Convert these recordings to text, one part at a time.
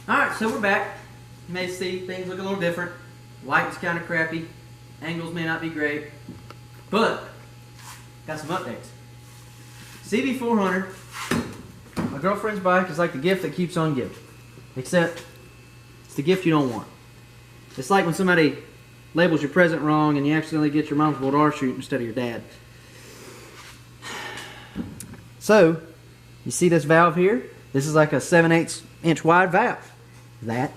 Alright, so we're back. You may see things look a little different. Lighting's kind of crappy. Angles may not be great. But, got some updates. CB400, my girlfriend's bike, is like the gift that keeps on giving. Except, it's the gift you don't want. It's like when somebody labels your present wrong and you accidentally get your mom's World R chute instead of your dad. So, you see this valve here? This is like a 7/8 inch wide valve. That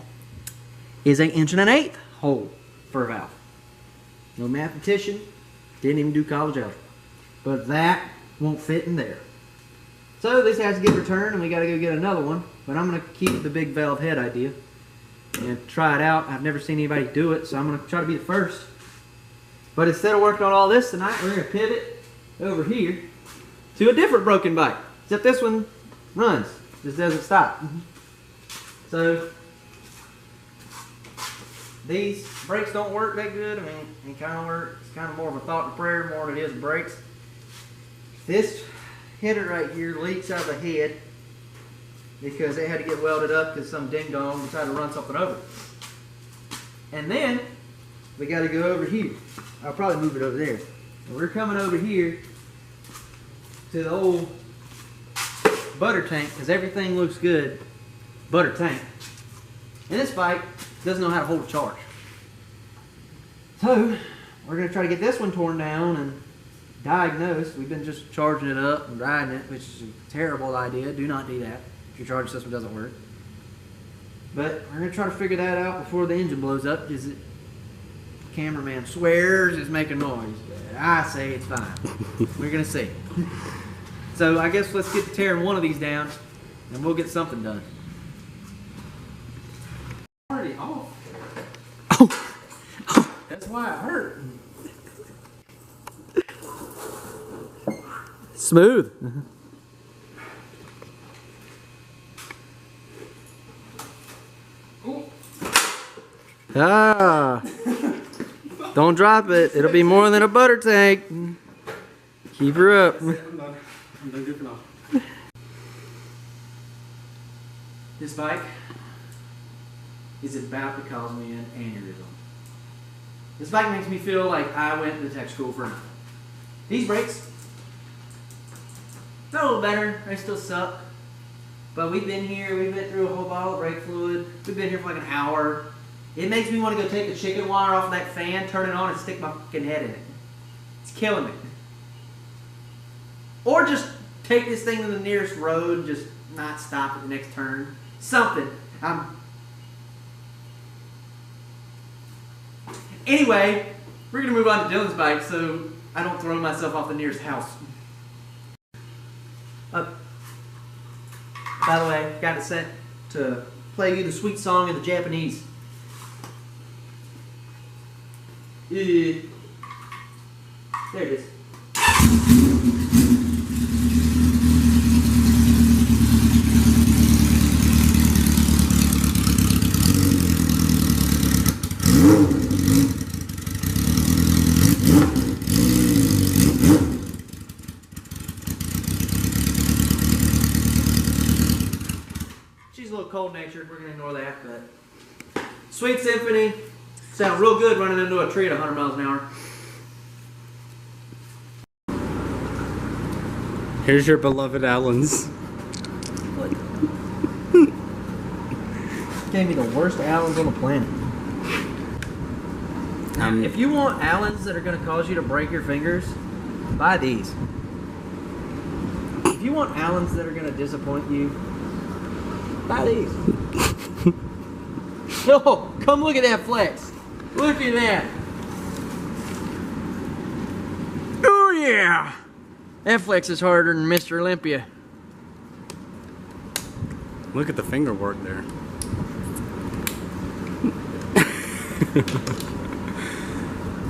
is an 1.125 inch hole for a valve. No mathematician, didn't even do college algebra. But that won't fit in there. So this has to get returned and we gotta go get another one. But I'm gonna keep the big valve head idea and try it out. I've never seen anybody do it, so I'm gonna try to be the first. But instead of working on all this tonight, we're gonna pivot over here to a different broken bike. Except this one runs, just doesn't stop. So these brakes don't work that good. I mean, they kind of work. It's kind of more of a thought and prayer more than it is brakes. This header right here leaks out of the head because they had to get welded up because some ding dong decided to run something over. And then we got to go over here. I'll probably move it over there. And we're coming over here to the old butter tank because everything looks good. Butter tank. And this bike doesn't know how to hold a charge. So we're going to try to get this one torn down and diagnosed. We've been just charging it up and riding it, which is a terrible idea. Do not do that if your charging system doesn't work. But we're going to try to figure that out before the engine blows up because the cameraman swears it's making noise. I say it's fine. We're going to see. So I guess let's get to tearing one of these down and we'll get something done. Already off. Oh. That's why it hurt. Smooth. Ah. Don't drop it. It'll be more than a butter tank. Keep her up. This bike is about to cause me an aneurysm. This bike makes me feel like I went to tech school for nothing. These brakes, they're a little better. They still suck. But we've been here. We've been through a whole bottle of brake fluid. We've been here for like an hour. It makes me want to go take the chicken wire off of that fan, turn it on, and stick my fucking head in it. It's killing me. Or just take this thing to the nearest road and just not stop at the next turn. Something. Anyway, we're going to move on to Dylan's bike so I don't throw myself off the nearest house. By the way, got it set to play you the sweet song in the Japanese. There it is. She's a little cold-natured. We're going to ignore that, but Sweet Symphony. Sound real good running into a tree at 100 miles an hour. Here's your beloved Allens. Gave me the worst Allens on the planet. If you want Allens that are going to cause you to break your fingers, buy these. If you want Allens that are going to disappoint you, buy these. Oh, come look at that flex. Look at that. Oh yeah. That flex is harder than Mr. Olympia. Look at the finger work there.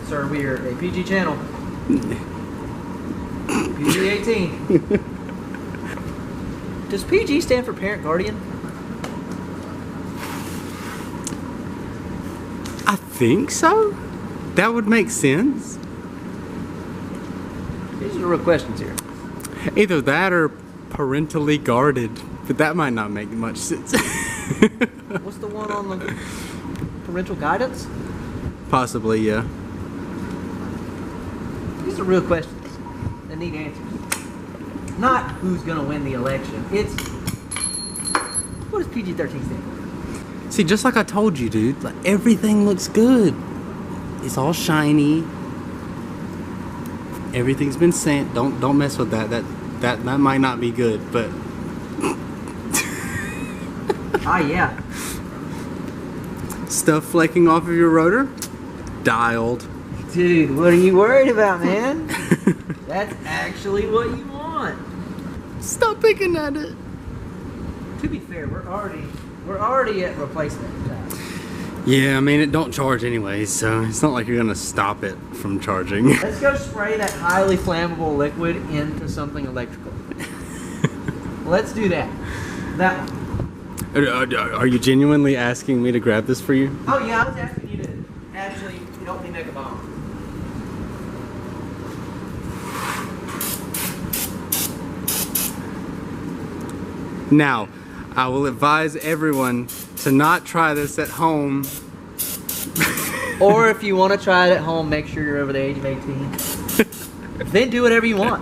Sir, we are a PG channel. PG-18. Does PG stand for parent guardian? I think so. That would make sense. These are the real questions here. Either that or parentally guarded, but that might not make much sense. What's the one on the parental guidance? Possibly, yeah. These are real questions that need answers. Not who's gonna win the election. It's what does PG-13 stand for? See, just like I told you, dude, like everything looks good. It's all shiny. Everything's been sent. Don't mess with that. That might not be good, but Ah, yeah. Stuff flaking off of your rotor, dialed. Dude, what are you worried about, man? That's actually what you want. Stop picking at it. To be fair, we're already at replacement time. Yeah, I mean, it don't charge anyway, so it's not like you're gonna stop it from charging. Let's go spray that highly flammable liquid into something electrical. Let's do that. That one. Are you genuinely asking me to grab this for you? Oh yeah, I was asking you to actually help me make a bomb. Now, I will advise everyone to not try this at home. Or if you want to try it at home, make sure you're over the age of 18. Then do whatever you want.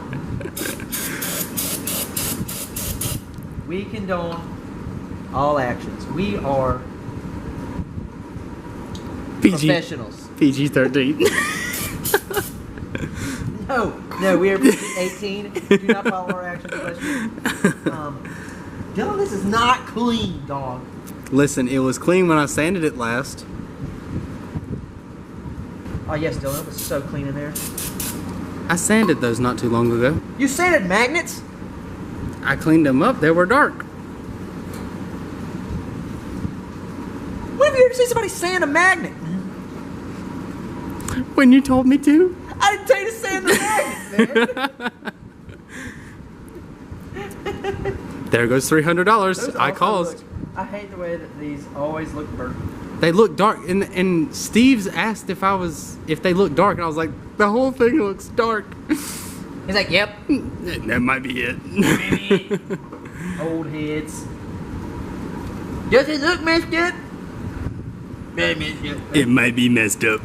We condone all actions. We are professionals. PG-13. No, we are PG-18. Do not follow our actions unless you. Dylan, this is not clean, dog. Listen, it was clean when I sanded it last. Oh yes, Dylan, it was so clean in there. I sanded those not too long ago. You sanded magnets? I cleaned them up. They were dark. When have you ever seen somebody sand a magnet? When you told me to. I didn't tell you to sand the magnets, man. There goes $300. Those I also caused. look- I hate the way that these always look burnt. They look dark, and Steve's asked if they look dark, and I was like, the whole thing looks dark. He's like, yep. That might be it. Old heads. Does it look messed up? Very messed up. It might be messed up.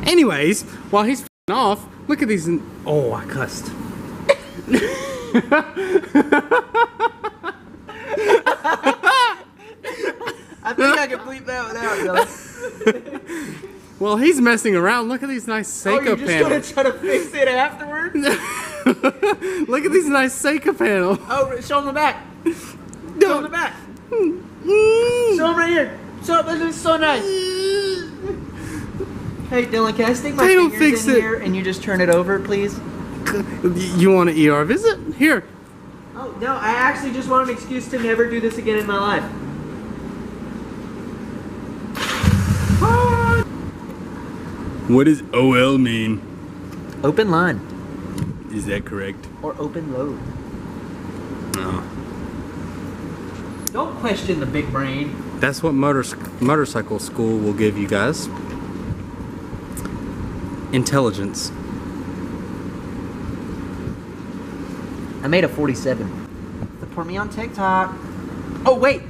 Anyways, while he's f***ing off, look at these. Oh, I cussed. I think I can bleep that one out, Dylan. Well, he's messing around. Look at these nice Seiko you're just panels. gonna try to fix it afterwards? Look at these nice Seiko panels. Oh, show him the back. Show him the back. Show him right here. Show him, this is so nice. Hey, Dylan, can I stick my fingers in here and you just turn it over, please? You want to ER visit? Here. Oh, no, I actually just want an excuse to never do this again in my life. What does OL mean? Open line. Is that correct? Or open load. No. Don't question the big brain. That's what motorcycle school will give you guys. Intelligence. I made a 47. Support me on TikTok. Oh, wait.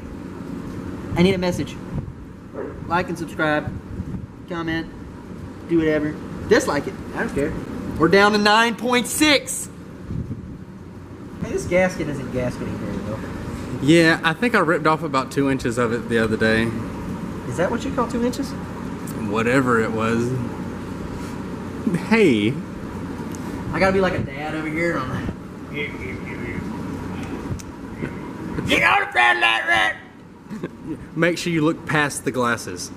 I need a message. Like and subscribe. Comment. Do whatever. Dislike it. I don't care. We're down to 9.6. Hey, this gasket isn't gasketing very well. Yeah, I think I ripped off about 2 inches of it the other day. Is that what you call 2 inches? Whatever it was. Hey. I gotta be like a dad over here on that. You know the red light, red. Make sure you look past the glasses.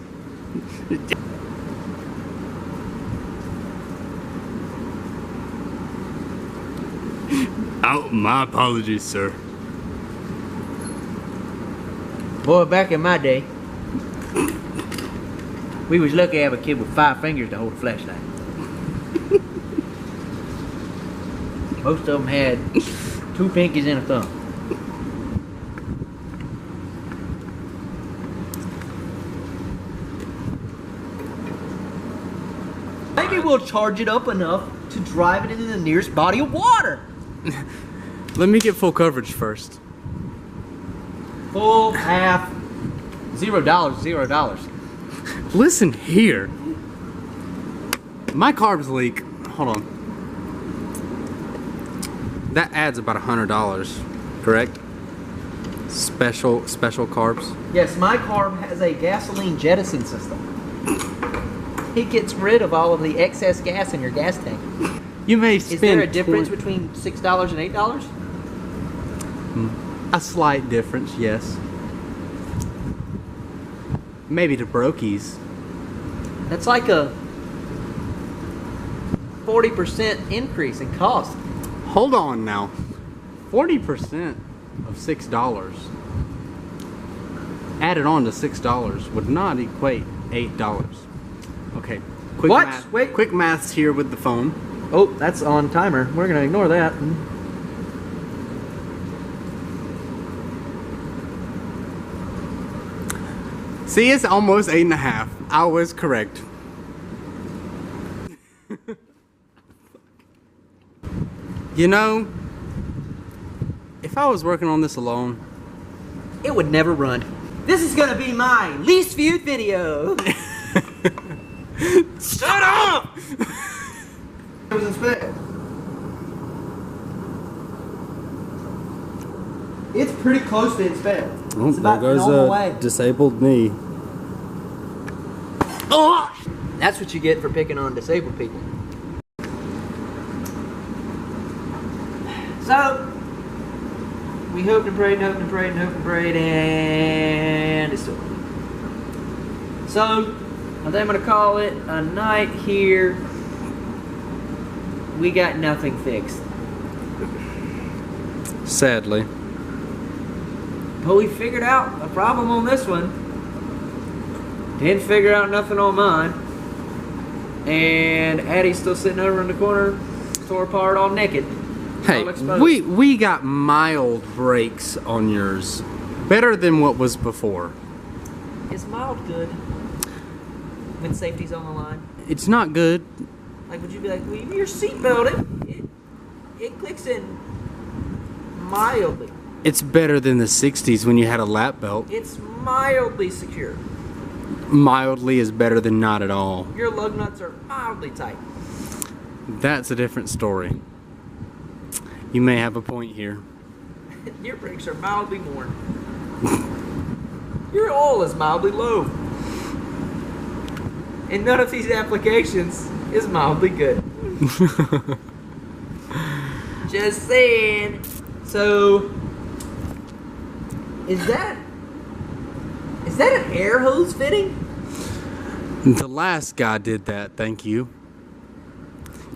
Oh, my apologies, sir. Boy, back in my day, we was lucky to have a kid with 5 fingers to hold a flashlight. Most of them had 2 pinkies and a thumb. Maybe we'll charge it up enough to drive it into the nearest body of water. Let me get full coverage first. Full, half, $0, $0. Listen here. My carbs leak. Hold on. That adds about $100, correct? Special carbs. Yes, my carb has a gasoline jettison system. It gets rid of all of the excess gas in your gas tank. You may spend. Is there a difference between $6 and $8? A slight difference, yes. Maybe to brokies. That's like a 40% increase in cost. Hold on now. 40% of $6 added on to $6 would not equate $8. Okay. Quick What? Math, Wait. Quick maths here with the phone. Oh, that's on timer. We're gonna ignore that. See, it's almost 8.5. I was correct. You know, if I was working on this alone, It would never run. This is gonna be my least viewed video. shut up! It was in spec. It's pretty close to inspect. It's about the normal way. disabled knee. Oh! That's what you get for picking on disabled people. So, we hoped and prayed and hoped and prayed and hoped and prayed, and it's still. So, I think I'm going to call it a night here. We got nothing fixed. Sadly. But we figured out a problem on this one. Didn't figure out nothing on mine. And Addie's still sitting over in the corner, tore apart, all naked. Hey, all exposed. we got mild brakes on yours. Better than what was before. Is mild good when safety's on the line? It's not good. Like, would you be like, well, your seatbelt, it clicks in mildly. It's better than the 60s when you had a lap belt. It's mildly secure. Mildly is better than not at all. Your lug nuts are mildly tight. That's a different story. You may have a point here. Your brakes are mildly worn. Your oil is mildly low. And none of these applications is mildly good. Just saying. So, is that an air hose fitting? The last guy did that, thank you.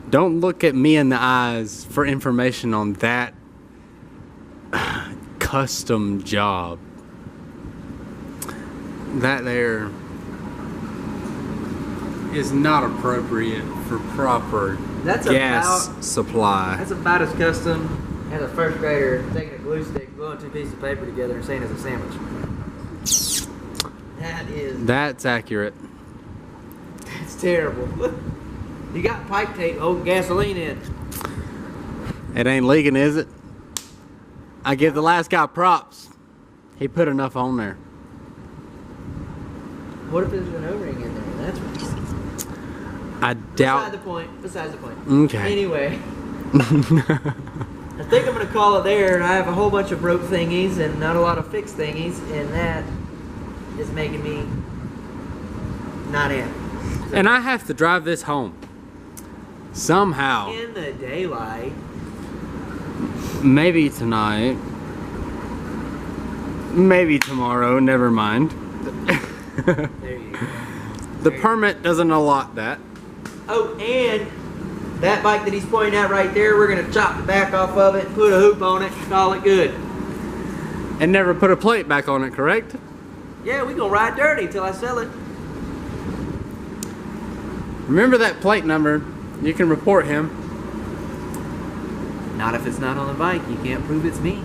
Don't look at me in the eyes for information on that custom job. That there is not appropriate for proper gas supply. That's about as custom as a first grader taking a glue stick, gluing two pieces of paper together and saying it's a sandwich. That's accurate. It's terrible. You got pipe tape holding gasoline in. It ain't leaking, is it? I give the last guy props. He put enough on there. What if there's an O-ring in there? That's what he sees. I doubt. Besides the point. Okay. Anyway. I think I'm going to call it there, and I have a whole bunch of broke thingies and not a lot of fixed thingies, and that is making me not happy. And I have to drive this home. Somehow. In the daylight. Maybe tonight. Maybe tomorrow, never mind. There you go. The permit doesn't allot that. Oh, and that bike that he's pointing at right there, we're going to chop the back off of it, put a hoop on it, and call it good. And never put a plate back on it, correct? Yeah, we going to ride dirty till I sell it. Remember that plate number. You can report him. Not if it's not on the bike. You can't prove it's me.